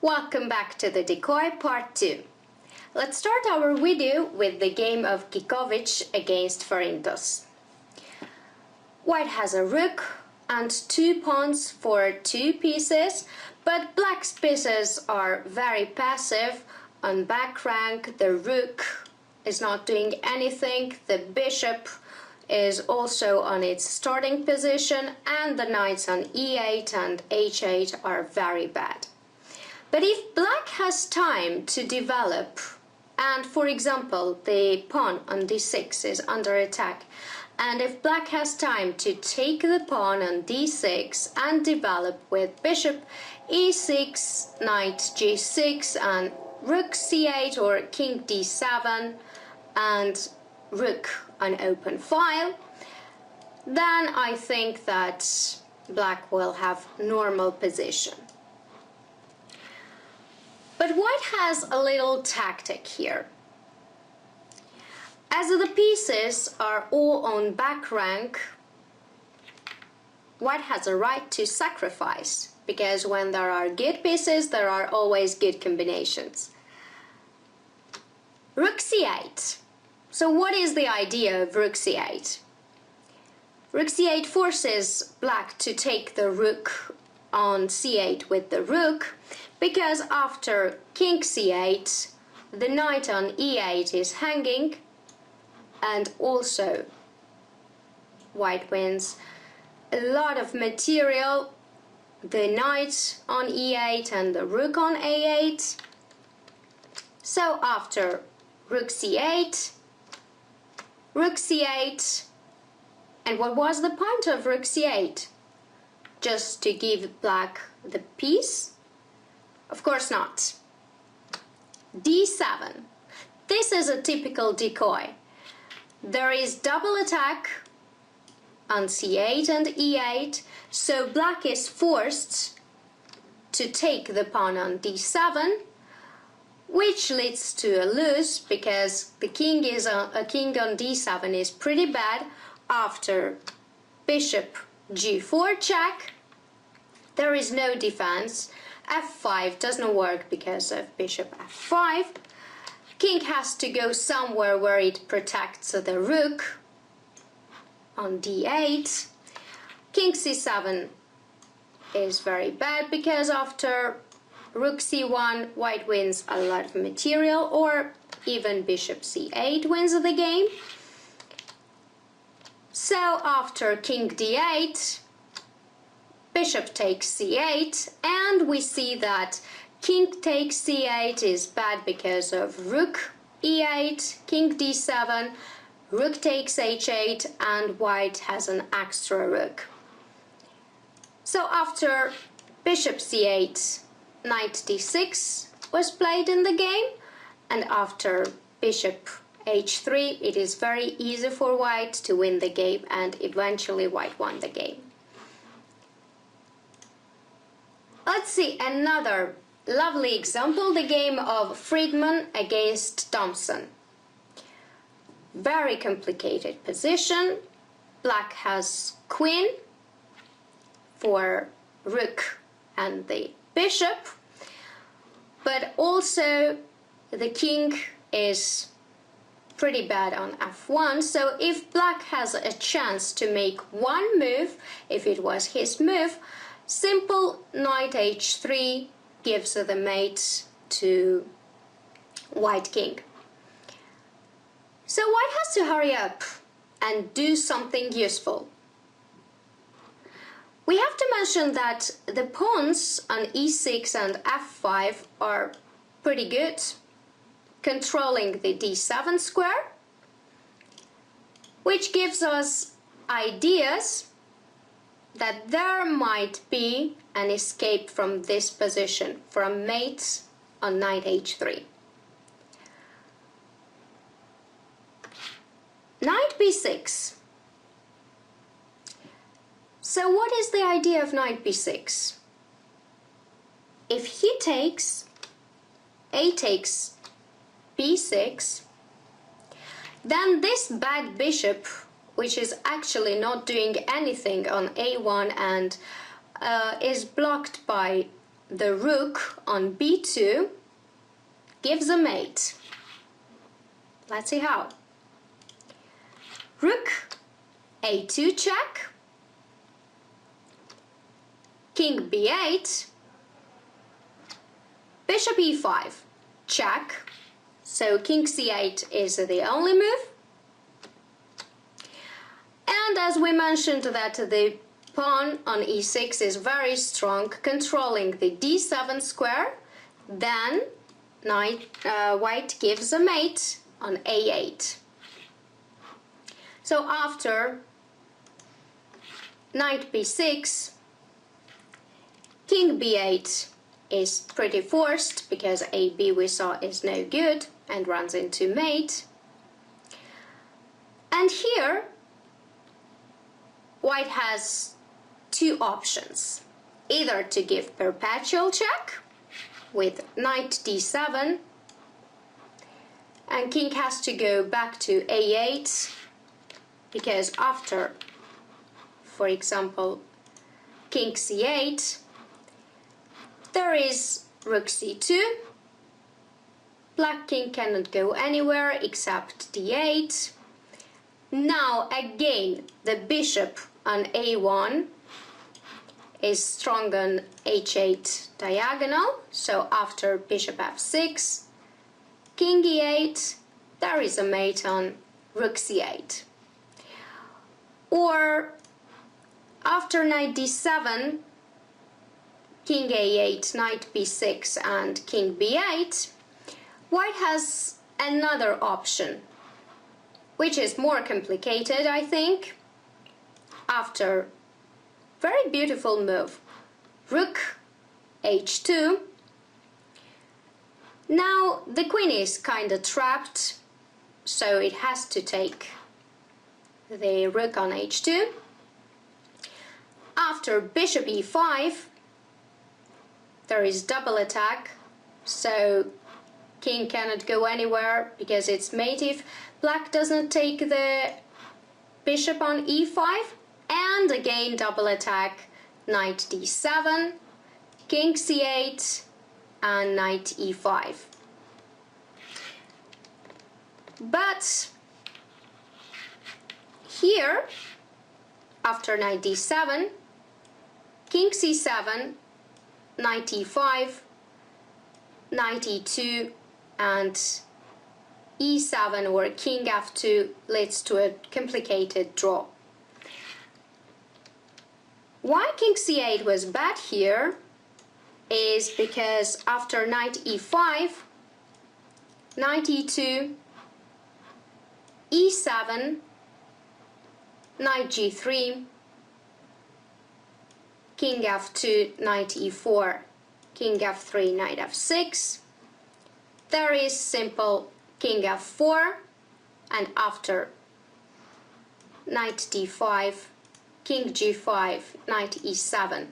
Welcome back to the Decoy Part 2. Let's start our video with the game of Ch06 against Farintos. White has a rook and 2 pawns for 2 pieces, but black's pieces are very passive. On back rank, the rook is not doing anything, the bishop is also on its starting position, and the knights on e8 and h8 are very bad. But if black has time to develop, and for example the pawn on d6 is under attack, and if black has time to take the pawn on d6 and develop with bishop e6, knight g6 and rook c8 or king d7 and rook on open file, then I think that black will have normal position. But white has a little tactic here. As the pieces are all on back rank, white has a right to sacrifice, because when there are good pieces, there are always good combinations. Rook c8. So what is the idea of rook c8? Rook c8 forces black to take the rook on c8 with the rook, because after king c8 the knight on e8 is hanging, and also white wins a lot of material, the knight on e8 and the rook on a8. So after rook c8, and what was the point of rook c8? Just to give black the piece? Of course not. d7. This is a typical decoy. There is double attack on c8 and e8, so black is forced to take the pawn on d7, which leads to a lose, because the king on d7 is pretty bad. After bishop g4 check, there is no defense. f5 doesn't work because of bishop f5. King has to go somewhere where it protects the rook on d8. King c7 is very bad, because after rook c1 white wins a lot of material, or even bishop c8 wins the game. So after king d8, bishop takes c8, and we see that king takes c8 is bad because of rook e8, king d7, rook takes h8, and white has an extra rook. So after bishop c8, knight d6 was played in the game, and after bishop h3 it is very easy for white to win the game, and eventually white won the game. Let's see another lovely example, the game of Friedman against Thompson. Very complicated position. Black has queen for rook and the bishop, but also the king is pretty bad on f1, so if black has a chance to make one move, if it was his move, simple knight h3 gives the mate to white king. So white has to hurry up and do something useful. We have to mention that the pawns on e6 and f5 are pretty good, controlling the d7 square, which gives us ideas that there might be an escape from this position, from mates on knight h3. Knight b6. So what is the idea of knight b6? If he takes, a takes b6, then this bad bishop, which is actually not doing anything on a1 and is blocked by the rook on b2 gives a mate. Let's see how. Rook a2 check, king b8, bishop e5 check, so king c8 is the only move. And as we mentioned that the pawn on e6 is very strong, controlling the d7 square, then white gives a mate on a8. So after knight b6, king b8 is pretty forced because ab we saw is no good and runs into mate. And here white has two options, either to give perpetual check with knight d7 and king has to go back to a8 because after, for example, king c8, there is rook c2, black king cannot go anywhere except d8. Now again the bishop on a1 is strong on h8 diagonal, so after bishop f6, king e8, there is a mate on rook c8. Or after knight d7, king a8, knight b6 and king b8, white has another option, which is more complicated, I think. After very beautiful move, rook h2. Now the queen is kinda trapped, so it has to take the rook on h2. After bishop e5, there is double attack, so king cannot go anywhere because it's mate if black doesn't take the bishop on e5. And again double attack, knight d7, king c8 and knight e5. But here, after knight d7, king c7, knight e5, knight e2 and e7 or king f2 leads to a complicated draw. Why king c8 was bad here is because after knight e5, knight e2, e7, knight g3, king f2, knight e4, king f3, knight f6, there is simple king f4, and after knight d5, king g5, knight e7,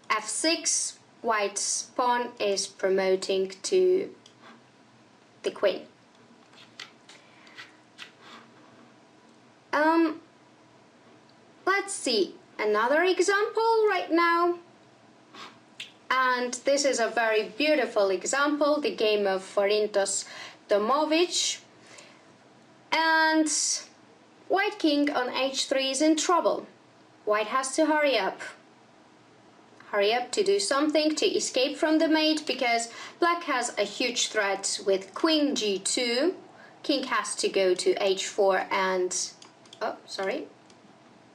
f6, white's pawn is promoting to the queen. Let's see another example right now. And this is a very beautiful example, the game of Forintos Tomovic. And white king on h3 is in trouble. White has to hurry up to do something to escape from the mate, because black has a huge threat with queen g2. King has to go to h4 and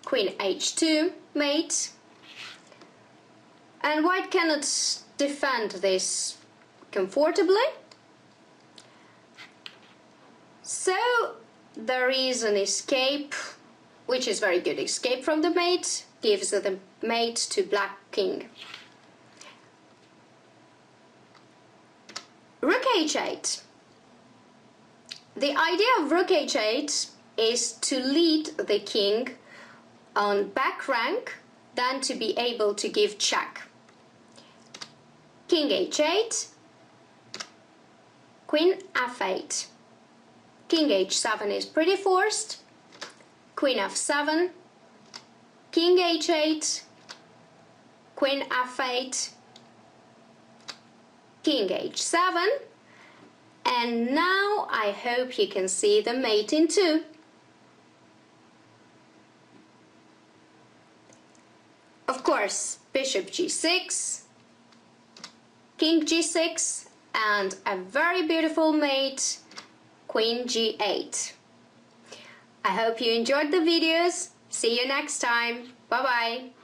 queen h2 mate, and white cannot defend this comfortably. So there is an escape, which is very good. Escape from the mate, gives the mate to black king. Rook h8. The idea of rook h8 is to lead the king on back rank, then to be able to give check. King h8, queen f8, king h7 is pretty forced, queen f7, king h8, queen f8, king h7, and now I hope you can see the mating too. Of course, bishop g6, king g6, and a very beautiful mate, queen g8. I hope you enjoyed the videos. See you next time. Bye bye.